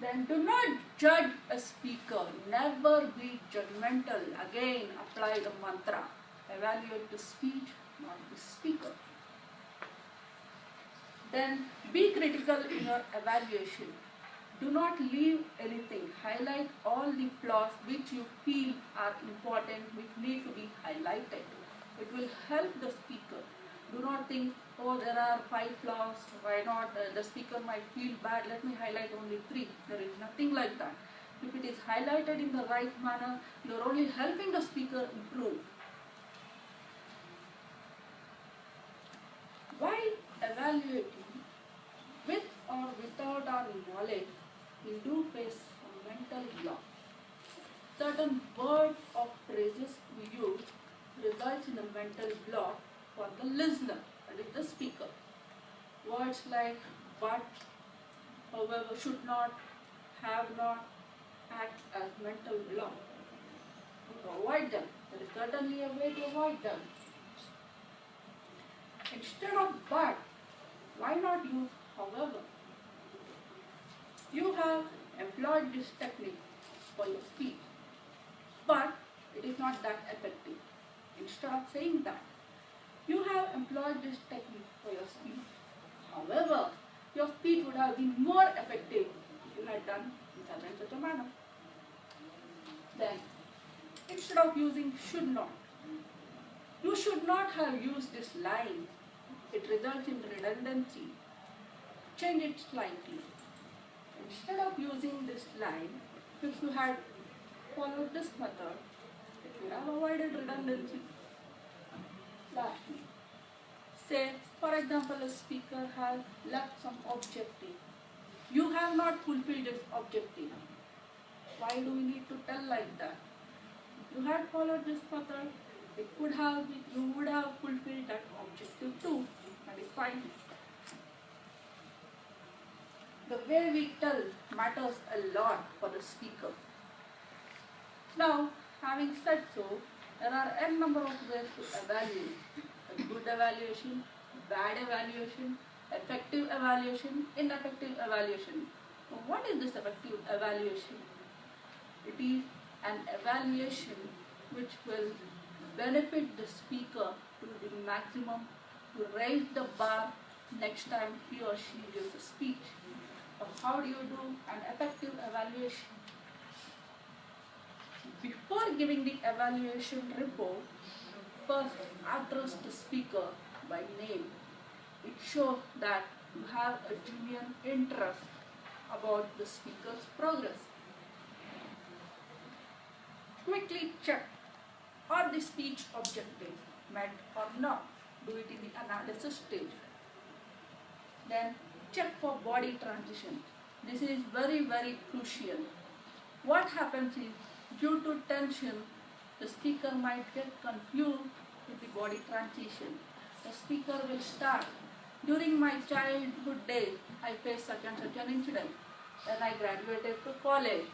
Then do not judge a speaker. Never be judgmental. Again, apply the mantra. Evaluate the speech, not the speaker. Then be critical in your evaluation. Do not leave anything. Highlight all the flaws which you feel are important, which need to be highlighted. It will help the speaker. Do not think, oh, there are 5 flaws, why not? The speaker might feel bad, let me highlight only 3. There is nothing like that. If it is highlighted in the right manner, you are only helping the speaker improve. While evaluating, with or without our knowledge, we do face a mental block. Certain words or phrases we use results in a mental block for the listener, that is the speaker. Words like but, however, should not, have not, act as mental block. To avoid them, there is certainly a way to avoid them. Instead of but, why not use however? You have employed this technique for your speech, but it is not that effective. Instead of saying that, you have employed this technique for your speech. However, your speech would have been more effective if you had done in such a manner. Then, instead of using should not, you should not have used this line. It results in redundancy. Change it slightly. Instead of using this line, if you had followed this method, it would have avoided redundancy. Lastly, say, for example, a speaker has left some objective. You have not fulfilled this objective. Why do we need to tell like that? If you had followed this method, you would have fulfilled that objective too. That is fine. The way we tell matters a lot for the speaker. Now, having said so, there are n number of ways to evaluate. A good evaluation, bad evaluation, effective evaluation, ineffective evaluation. So what is this effective evaluation? It is an evaluation which will benefit the speaker to the maximum, to raise the bar next time he or she gives a speech. So how do you do an effective evaluation? Before giving the evaluation report, first address the speaker by name. It shows that you have a genuine interest about the speaker's progress. Quickly check, are the speech objectives met or not? Do it in the analysis stage. Then check for body transition. This is very, very crucial. What happens is, due to tension, the speaker might get confused with the body transition. The speaker will start, during my childhood days, I faced such and such an incident. Then I graduated to college.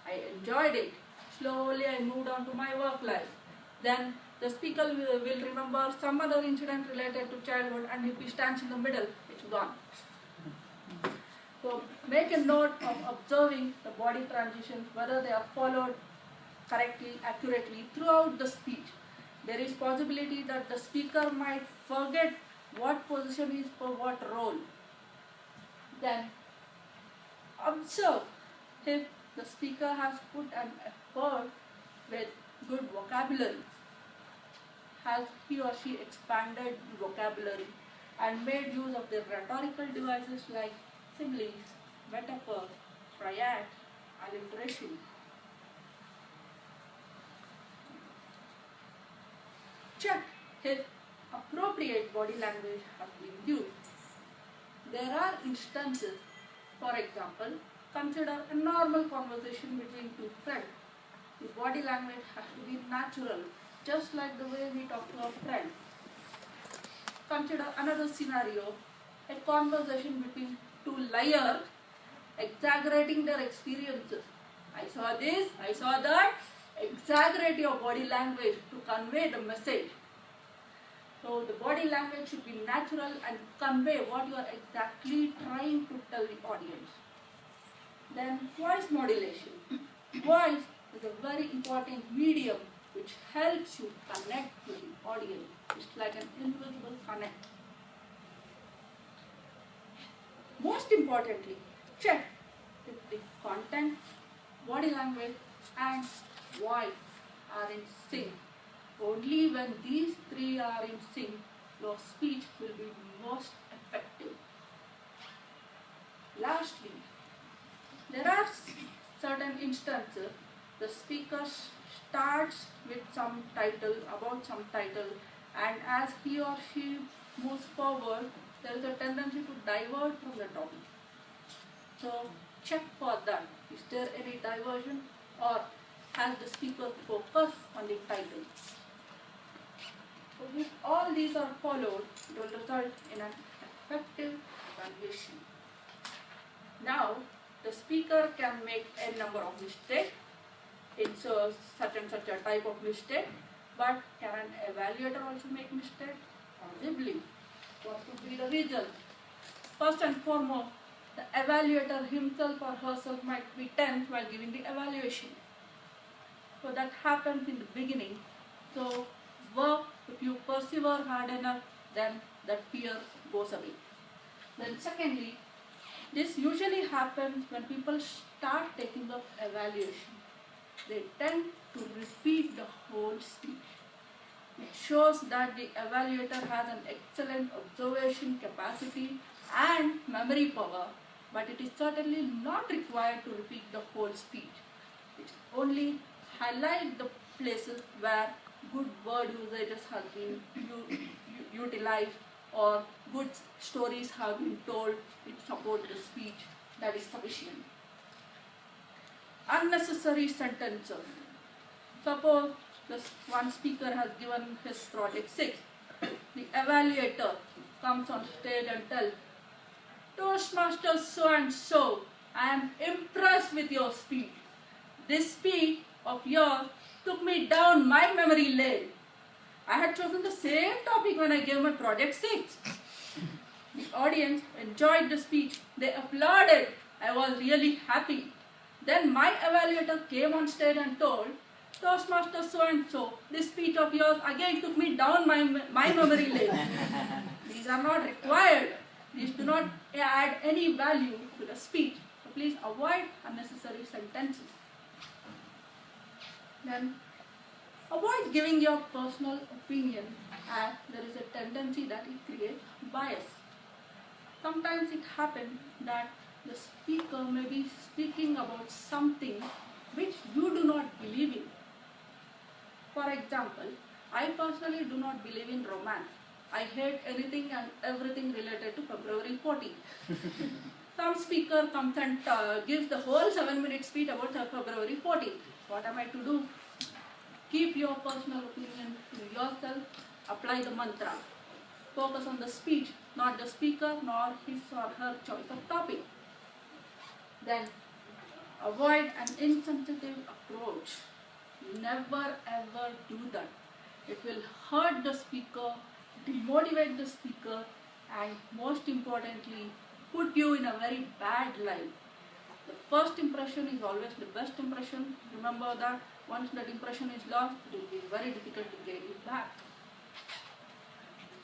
I enjoyed it. Slowly I moved on to my work life. Then the speaker will remember some other incident related to childhood, and if he stands in the middle, it's gone. So make a note of observing the body transitions, whether they are followed correctly, accurately throughout the speech. There is possibility that the speaker might forget what position is for what role. Then observe if the speaker has put an effort with good vocabulary. Has he or she expanded the vocabulary and made use of the rhetorical devices like similes, metaphor, triad, alliteration. Check if appropriate body language has been used. There are instances, for example, consider a normal conversation between two friends. The body language has to be natural, just like the way we talk to a friend. Consider another scenario, a conversation between two liars exaggerating their experiences. I saw this, I saw that. Exaggerate your body language to convey the message. So the body language should be natural and convey what you are exactly trying to tell the audience. Then voice modulation. Voice is a very important medium which helps you connect to the audience. It's like an invisible connect. Most importantly, check if the content, body language and voice are in sync. Only when these three are in sync, your speech will be most effective. Lastly, there are certain instances the speaker starts with some title, about some title, and as he or she moves forward, there is a tendency to divert from the topic. So check for that. Is there any diversion or has the speaker focused on the title? So if all these are followed, it will result in an effective evaluation. Now, the speaker can make a number of mistakes. It's such and such a type of mistake, but can an evaluator also make mistake? Possibly. What could be the reason? First and foremost, the evaluator himself or herself might be tense while giving the evaluation. So that happens in the beginning. So work, if you persevere hard enough, then that fear goes away. Then secondly, this usually happens when people start taking up evaluation. They tend to repeat the whole speech. It shows that the evaluator has an excellent observation capacity and memory power, but it is certainly not required to repeat the whole speech. It only highlights the places where good word usages have been utilized or good stories have been told which support the speech. That is sufficient. Unnecessary sentences. Suppose this one speaker has given his project 6. The evaluator comes on stage and tells, Toastmaster so and so, I am impressed with your speech. This speech of yours took me down my memory lane. I had chosen the same topic when I gave my project 6. The audience enjoyed the speech. They applauded. I was really happy. Then my evaluator came on stage and told, Toastmaster so and so, this speech of yours again took me down my memory lane. These are not required. These do not add any value to the speech. So please avoid unnecessary sentences. Then avoid giving your personal opinion, as there is a tendency that it creates bias. Sometimes it happens that the speaker may be speaking about something which you do not believe in. For example, I personally do not believe in romance. I hate anything and everything related to February 14th. Some speaker comes and gives the whole 7-minute speech about February 14th. What am I to do? Keep your personal opinion to yourself. Apply the mantra. Focus on the speech, not the speaker, nor his or her choice of topic. Then, avoid an insensitive approach. Never ever do that. It will hurt the speaker, demotivate the speaker, and most importantly, put you in a very bad light. The first impression is always the best impression. Remember that once that impression is lost, it will be very difficult to gain it back.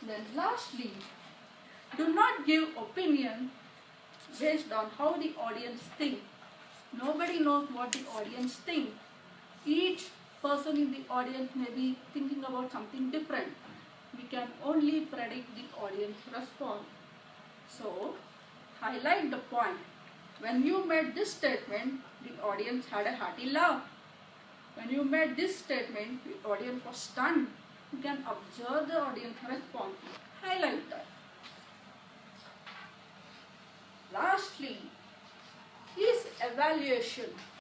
Then lastly, do not give opinion based on how the audience thinks. Nobody knows what the audience thinks. Each person in the audience may be thinking about something different. We can only predict the audience response. So, highlight the point. When you made this statement, the audience had a hearty laugh. When you made this statement, the audience was stunned. You can observe the audience response. Highlight that. Lastly, is evaluation.